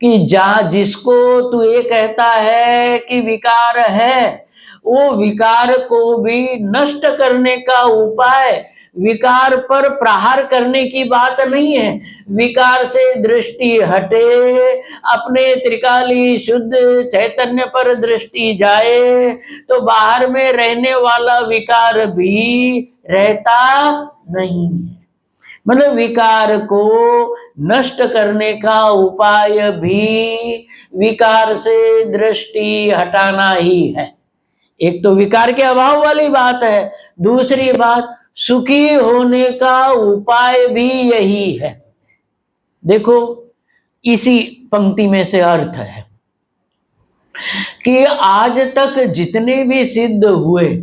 कि जिसको तू ये कहता है कि विकार है, वो विकार को भी नष्ट करने का उपाय विकार पर प्रहार करने की बात नहीं है। विकार से दृष्टि हटे, अपने त्रिकाली शुद्ध चैतन्य पर दृष्टि जाए, तो बाहर में रहने वाला विकार भी रहता नहीं है। मतलब विकार को नष्ट करने का उपाय भी विकार से दृष्टि हटाना ही है। एक तो विकार के अभाव वाली बात है, दूसरी बात सुखी होने का उपाय भी यही है। देखो, इसी पंक्ति में से अर्थ है कि आज तक जितने भी सिद्ध हुए,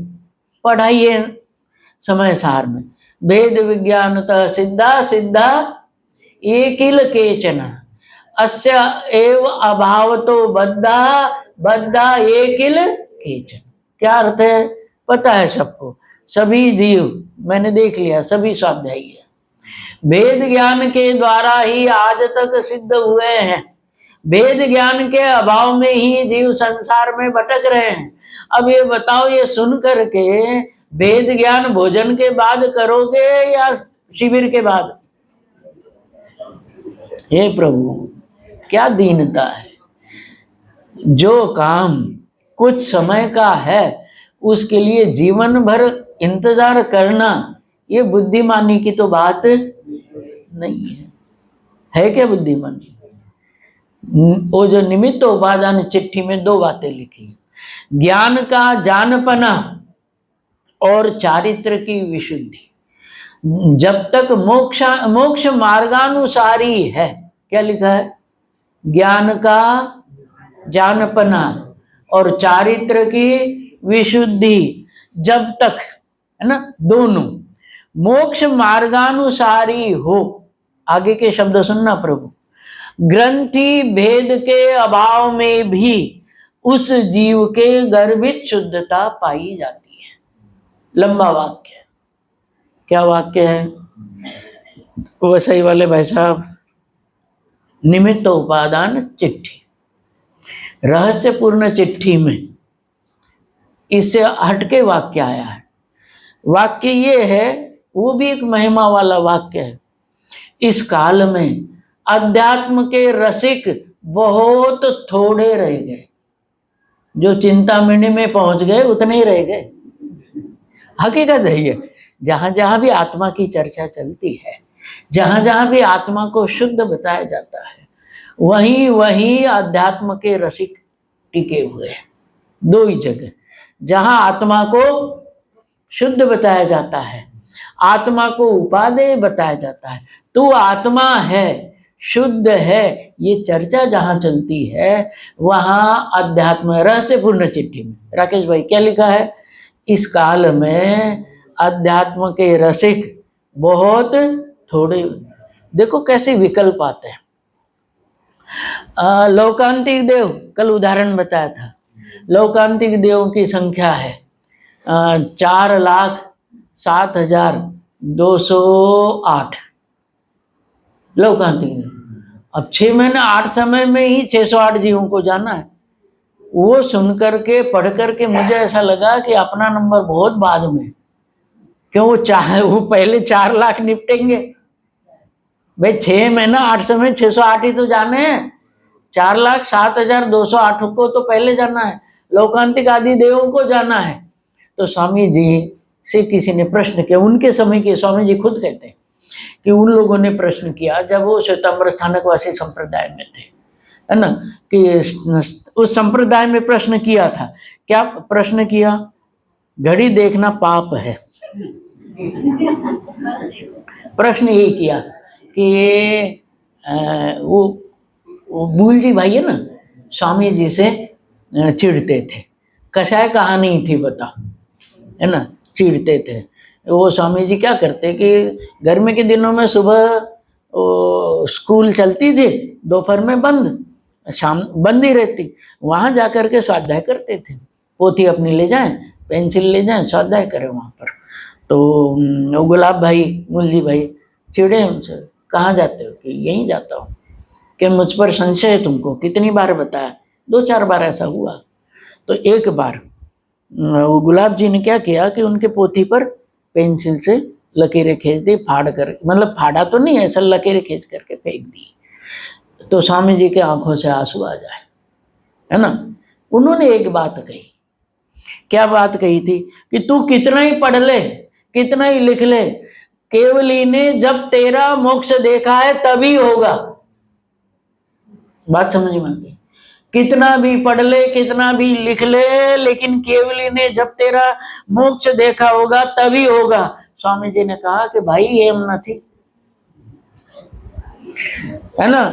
पढ़ाइए समय सार में, भेद विज्ञानतः सिद्धा सिद्धा एकिल केचन अस्य एव अभावतो बद्धा बद्धा एकिल केचन। क्या अर्थ है पता है सबको, सभी जीव, मैंने देख लिया सभी स्वाध्यायी है, भेद ज्ञान के द्वारा ही आज तक सिद्ध हुए हैं। भेद ज्ञान के अभाव में ही जीव संसार में भटक रहे हैं। अब ये बताओ, ये सुन करके भेद ज्ञान भोजन के बाद करोगे या शिविर के बाद? हे प्रभु, क्या दीनता है। जो काम कुछ समय का है उसके लिए जीवन भर इंतजार करना, ये बुद्धिमानी की तो बात नहीं है क्या बुद्धिमानी? वो जो निमित्त उपादान चिट्ठी में दो बातें लिखी, ज्ञान का जानपना और चारित्र की विशुद्धि। जब तक मोक्ष मार्गानुसारी है, क्या लिखा है? ज्ञान का जानपना और चारित्र की विशुद्धि, जब तक, है ना, दोनों मोक्ष मार्गानुसारी हो। आगे के शब्द सुनना प्रभु, ग्रंथि भेद के अभाव में भी उस जीव के गर्भित शुद्धता पाई जाती है। लंबा वाक्य, क्या वाक्य है? वसई वाले भाई साहब, निमित्त उपादान चिट्ठी, रहस्यपूर्ण चिट्ठी में इससे हटके वाक्य आया है। वाक्य ये है, वो भी एक महिमा वाला वाक्य है। इस काल में अध्यात्म के रसिक बहुत थोड़े रह गए। जो चिंतामणि में पहुंच गए उतने ही रह गए। हकीकत है ये। जहां जहां भी आत्मा की चर्चा चलती है, जहां जहां भी आत्मा को शुद्ध बताया जाता है, वहीं वहीं अध्यात्म के रसिक टिके हुए हैं। दो ही जगह जहां आत्मा को शुद्ध बताया जाता है, आत्मा को उपादेय बताया जाता है, तो आत्मा है, शुद्ध है, ये चर्चा जहां चलती है वहां अध्यात्म रहस्यपूर्ण चिट्ठी में राकेश भाई क्या लिखा है? इस काल में अध्यात्म के रसिक बहुत थोड़े। देखो कैसे विकल्प आते हैं। लौकांतिक देव, कल उदाहरण बताया था, लौकांतिक देवों की संख्या है 4,07,208 लौकांतिक देव। अब 6 महीने 8 समय में ही 608 जीवों को जाना है। वो सुन करके पढ़ करके मुझे ऐसा लगा कि अपना नंबर बहुत बाद में, क्यों वो पहले 4 लाख निपटेंगे भाई। 6 महीना 8 समय 608 ही तो जाने हैं। 4,07,208 को तो पहले जाना है, लौकांतिक आदि देवों को जाना है। तो स्वामी जी से किसी ने प्रश्न किया, उनके समय के स्वामी जी खुद कहते हैं कि उन लोगों ने प्रश्न किया जब वो श्वेतांबर स्थानकवासी संप्रदाय में थे, है ना, कि उस संप्रदाय में प्रश्न किया था। क्या प्रश्न किया? घड़ी देखना पाप है। प्रश्न यही किया कि वो मूल जी भाई है ना, स्वामी जी से चिढ़ते थे। कसाय कहानी थी बता, है ना, चिढ़ते थे। वो स्वामी जी क्या करते कि गर्मी के दिनों में सुबह स्कूल चलती थी, दोपहर में बंद, शाम बंद ही रहती, वहाँ जा कर के स्वाध्याय करते थे। पोथी अपनी ले जाएं, पेंसिल ले जाएं, स्वाध्याय करें वहाँ पर। तो गुलाब भाई, मुलजी भाई चिढ़े उनसे, कहाँ जाते हो? कि यहीं जाता हूँ। कि मुझ पर संशय है तुमको? कितनी बार बताया? 2-4 बार ऐसा हुआ। तो एक बार वो गुलाब जी ने क्या किया कि उनके पोथी पर पेंसिल से लकीरें खींच दी, फाड़ कर, मतलब फाड़ा तो नहीं, ऐसा लकीरें खींच करके फेंक दी, तो स्वामी जी के आंखों से आंसू आ जाए, है ना। उन्होंने एक बात कही, क्या बात कही थी कि तू कितना ही पढ़ ले, कितना ही लिख ले, केवली ने जब तेरा मोक्ष देखा है तभी होगा। बात समझ में आ गई? कितना भी पढ़ ले, कितना भी लिख ले, लेकिन केवली ने जब तेरा मोक्ष देखा होगा तभी होगा। स्वामी जी ने कहा कि भाई एम नहीं, है ना।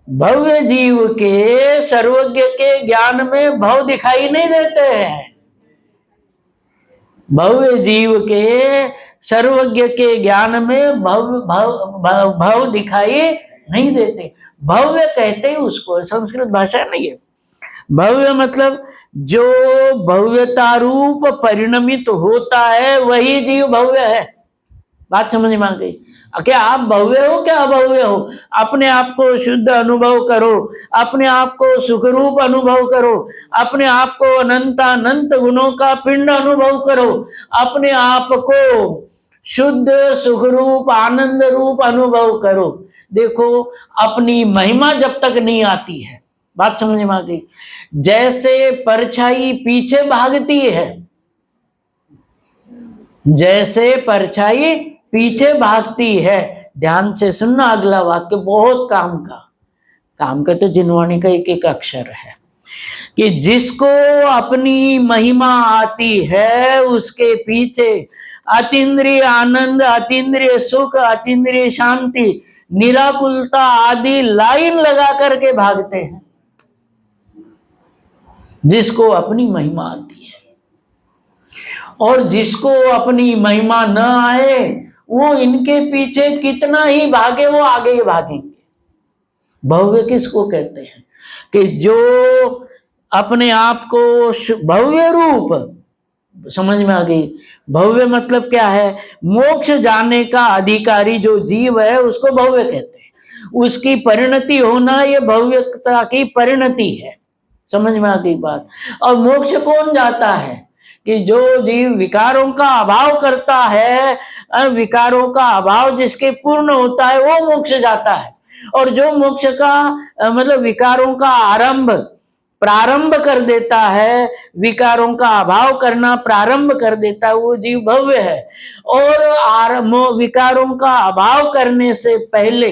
भव्य जीव के सर्वज्ञ के ज्ञान में भव दिखाई नहीं देते हैं। भव्य जीव के सर्वज्ञ के ज्ञान में भव दिखाई नहीं देते। भव्य कहते हैं उसको, संस्कृत भाषा नहीं है। भव्य मतलब जो भव्यता रूप परिणमित होता है वही जीव भव्य है। बात समझ में आ गई? क्या आप भव्य हो, क्या अभव्य हो? अपने आप को शुद्ध अनुभव करो, अपने आप को सुखरूप अनुभव करो, अपने आप को अनंत गुणों का पिंड अनुभव करो, अपने आप को शुद्ध सुखरूप आनंद रूप अनुभव करो। देखो, अपनी महिमा जब तक नहीं आती है, बात समझ में आ गई? जैसे परछाई पीछे भागती है, जैसे परछाई पीछे भागती है, ध्यान से सुनना, अगला वाक्य बहुत काम का तो जिनवाणी का एक एक अक्षर है कि जिसको अपनी महिमा आती है उसके पीछे अतीन्द्रिय आनंद, अतीन्द्रिय सुख, अतीन्द्रिय शांति, निराकुलता आदि लाइन लगा करके भागते हैं। जिसको अपनी महिमा आती है, और जिसको अपनी महिमा न आए वो इनके पीछे कितना ही भागे वो आगे ही भागेंगे। भव्य किसको कहते हैं? कि जो अपने आप को भव्य रूप, समझ में आ गई? भव्य मतलब क्या है? मोक्ष जाने का अधिकारी जो जीव है उसको भव्य कहते हैं। उसकी परिणति होना ये भव्यता की परिणति है। समझ में आ गई बात? और मोक्ष कौन जाता है? कि जो जीव विकारों का अभाव करता है, विकारों का अभाव जिसके पूर्ण होता है वो मोक्ष जाता है। और जो मोक्ष का मतलब विकारों का प्रारंभ कर देता है, विकारों का अभाव करना प्रारंभ कर देता है, वो जीव भव्य है। और विकारों का अभाव करने से पहले,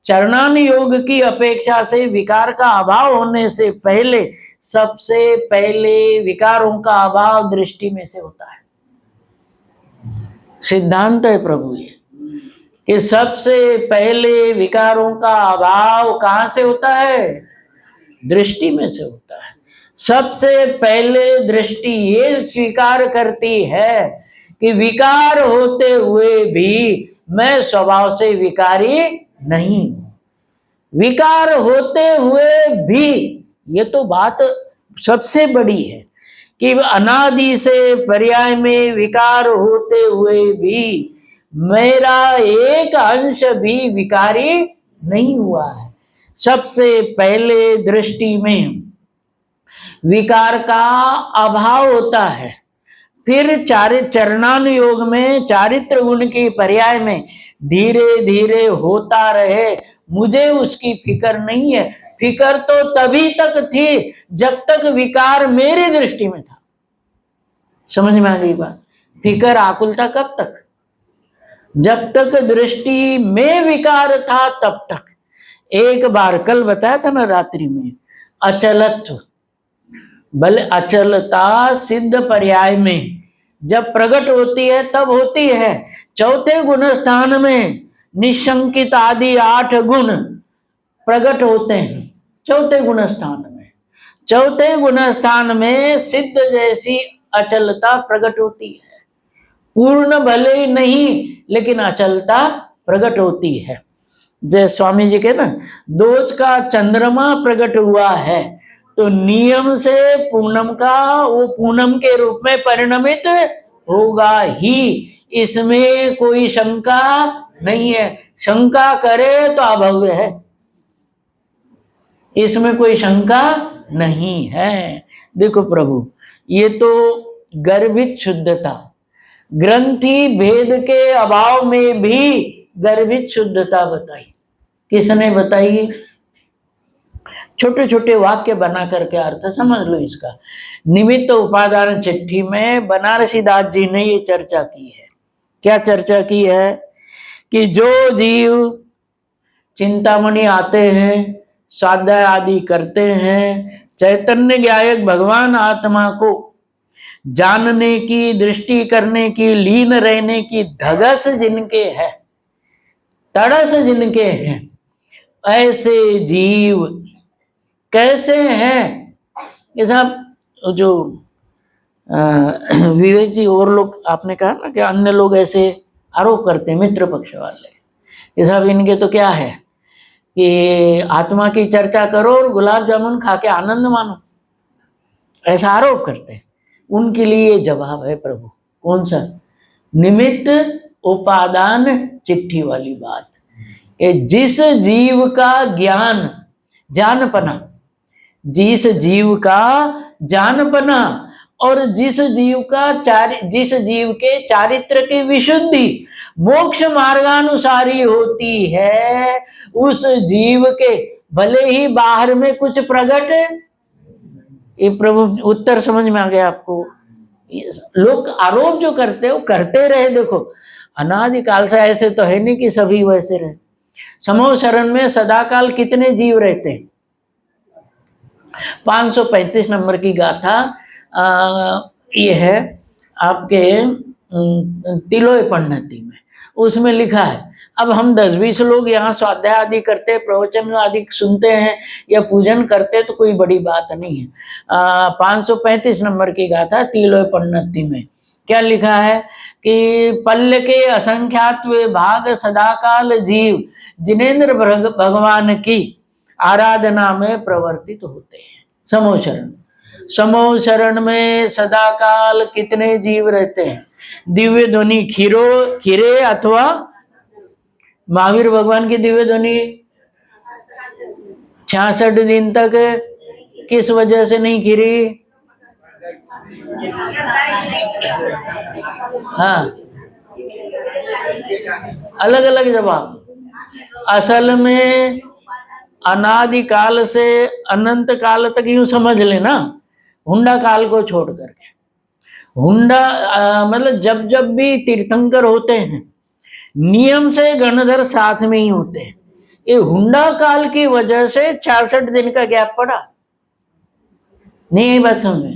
चरणान योग की अपेक्षा से विकार का अभाव होने से पहले, सबसे पहले विकारों का अभाव दृष्टि में से होता है। सिद्धांत है प्रभु ये कि सबसे पहले विकारों का अभाव कहां से होता है? दृष्टि में से होता है। सबसे पहले दृष्टि ये स्वीकार करती है कि विकार होते हुए भी मैं स्वभाव से विकारी नहीं हूं। विकार होते हुए भी, ये तो बात सबसे बड़ी है कि अनादि से पर्याय में विकार होते हुए भी मेरा एक अंश भी विकारी नहीं हुआ है। सबसे पहले दृष्टि में विकार का अभाव होता है, फिर चरणानुयोग में चारित्र गुण की पर्याय में धीरे धीरे होता रहे, मुझे उसकी फिक्र नहीं है। फिक्र तो तभी तक थी जब तक विकार मेरी दृष्टि में था। समझ में आ गई बात? फिक्र आकुलता कब तक? जब तक दृष्टि में विकार था तब तक। एक बार कल बताया था ना रात्रि में, अचलत्व, भले अचलता सिद्ध पर्याय में जब प्रकट होती है तब होती है। चौथे गुण स्थान में निशंकित आदि 8 गुण प्रकट होते हैं। चौथे गुण स्थान में, चौथे गुण स्थान में सिद्ध जैसी अचलता प्रकट होती है। पूर्ण भले ही नहीं लेकिन अचलता प्रकट होती है। जय स्वामी जी के ना, दोष का चंद्रमा प्रकट हुआ है तो नियम से पूनम का वो पूनम के रूप में परिणमित होगा ही, इसमें कोई शंका नहीं है। शंका करे तो अभव्य है, इसमें कोई शंका नहीं है। देखो प्रभु, ये तो गर्भित शुद्धता, ग्रंथि भेद के अभाव में भी गर्भित शुद्धता बताई। किसने बताई? छोटे छोटे वाक्य बना करके अर्थ समझ लो इसका। निमित्त उपादान चिट्ठी में बनारसी दास जी ने ये चर्चा की है। क्या चर्चा की है? कि जो जीव चिंतामणि आते हैं, स्वाध्याय आदि करते हैं, चैतन्य ज्ञायक भगवान आत्मा को जानने की, दृष्टि करने की, लीन रहने की धगस जिनके है, तड़स जिनके हैं, ऐसे जीव कैसे हैं? ये साहब जो विवेक जी और लोग, आपने कहा ना कि अन्य लोग ऐसे आरोप करते हैं, मित्र पक्ष वाले, ये साहब इनके तो क्या है कि आत्मा की चर्चा करो और गुलाब जामुन खा के आनंद मानो, ऐसा आरोप करते हैं। उनके लिए जवाब है प्रभु। कौन सा? निमित्त उपादान चिट्ठी वाली बात। कि जिस जीव का ज्ञान, जानपना, जिस जीव का जानपना और जिस जीव के चारित्र की विशुद्धि मोक्ष मार्गानुसारी होती है, उस जीव के भले ही बाहर में कुछ प्रकट, ये प्रभु उत्तर समझ में आ गया आपको? लोग आरोप जो करते हैं वो करते रहे। देखो अनादिकाल से ऐसे तो है नहीं कि सभी वैसे रहे। समूह शरण में सदाकाल कितने जीव रहते हैं? 535 नंबर की गाथा ये है आपके तिलोय पन्नति में, उसमें लिखा है। अब हम 10-20 लोग यहाँ स्वाध्याय आदि करते, प्रवचन आदि सुनते हैं या पूजन करते तो कोई बड़ी बात नहीं है। 535 नंबर की गाथा तिलोय पन्नति में क्या लिखा है कि पल्ल के असंख्यात भाग सदाकाल जीव जिनेन्द्र भगवान की आराधना में प्रवर्तित होते हैं। समूह शरण में सदाकाल कितने जीव रहते हैं? दिव्य ध्वनि खीरे अथवा महावीर भगवान की दिव्य ध्वनि 66 दिन तक किस वजह से नहीं खीरी? हाँ, अलग अलग जवाब। असल में अनादिकाल से अनंत काल तक यूं समझ लेना, हुंडा काल को छोड़ करके। हुंडा मतलब जब जब भी तीर्थंकर होते हैं नियम से गणधर साथ में ही होते हैं। ये हुंडा काल की वजह से 66 दिन का गैप पड़ा। नहीं यही बात समझ,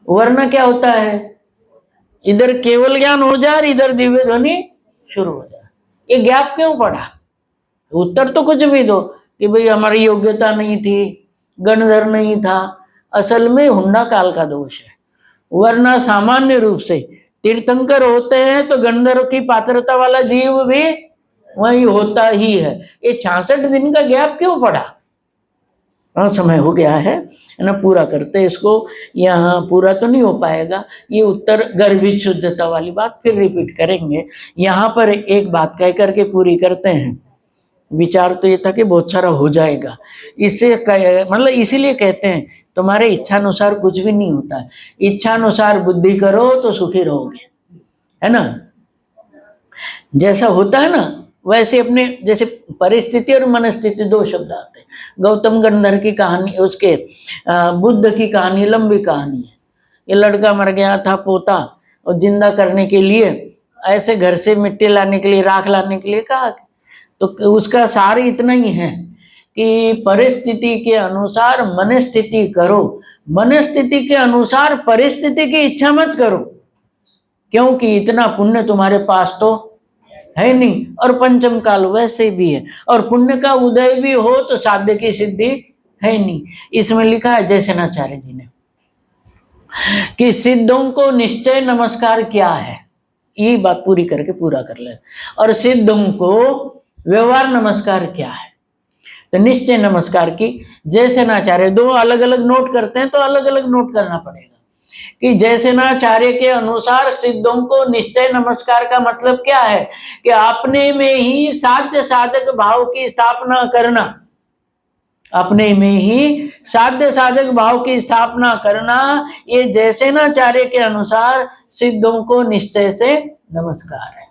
वरना क्या होता है, इधर केवल ज्ञान हो जाए, इधर दिव्य ध्वनि शुरू हो जाए। ये गैप क्यों पड़ा? उत्तर तो कुछ भी दो कि भाई हमारी योग्यता नहीं थी, गणधर नहीं था। असल में हुंडा काल का दोष है, वरना सामान्य रूप से तीर्थंकर होते हैं तो गंधर्व की पात्रता वाला जीव भी वही होता ही है। ये 66 दिन का गैप क्यों पड़ा? समय हो गया है ना, पूरा करते इसको। यहाँ पूरा तो नहीं हो पाएगा ये उत्तर, गर्भित शुद्धता वाली बात फिर रिपीट करेंगे। यहाँ पर एक बात कह करके पूरी करते हैं। विचार तो ये था कि बहुत सारा हो जाएगा, इससे मतलब इसीलिए कहते हैं तुम्हारे इच्छानुसार कुछ भी नहीं होता है। इच्छानुसार बुद्धि करो तो सुखी रहोगे, है ना। जैसा होता है ना वैसे अपने, जैसे परिस्थिति और मनस्थिति दो शब्द आते हैं। गौतम गंधर की कहानी, उसके बुद्ध की कहानी लंबी कहानी है। ये लड़का मर गया था पोता, और जिंदा करने के लिए ऐसे घर से मिट्टी लाने के लिए, राख लाने के लिए कहा, तो उसका सार इतना ही है कि परिस्थिति के अनुसार मनस्थिति करो, मनस्थिति के अनुसार परिस्थिति की इच्छा मत करो, क्योंकि इतना पुण्य तुम्हारे पास तो है नहीं, और पंचम काल वैसे भी है, और पुण्य का उदय भी हो तो साध्य की सिद्धि है नहीं। इसमें लिखा है जयसेनाचार्य जी ने कि सिद्धों को निश्चय नमस्कार क्या है, ये बात पूरी करके पूरा कर ले। और सिद्धों को व्यवहार नमस्कार क्या है, तो निश्चय नमस्कार की जयसेनाचार्य दो अलग अलग नोट करते हैं, तो अलग अलग नोट करना पड़ेगा कि जयसेनाचार्य के अनुसार सिद्धों को निश्चय नमस्कार का मतलब क्या है कि अपने में ही साध्य साधक भाव की स्थापना करना, अपने में ही साध्य साधक भाव की स्थापना करना, ये जैसे नाचार्य के अनुसार सिद्धों को निश्चय से नमस्कार है।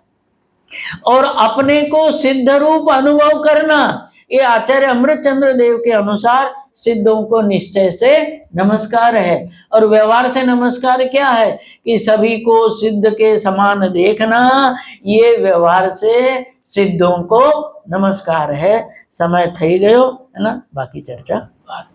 और अपने को सिद्ध रूप अनुभव करना, ये आचार्य अमृतचंद्र देव के अनुसार सिद्धों को निश्चय से नमस्कार है। और व्यवहार से नमस्कार क्या है कि सभी को सिद्ध के समान देखना, ये व्यवहार से सिद्धों को नमस्कार है। समय થઈ ગયો है ना, बाकी चर्चा बाद।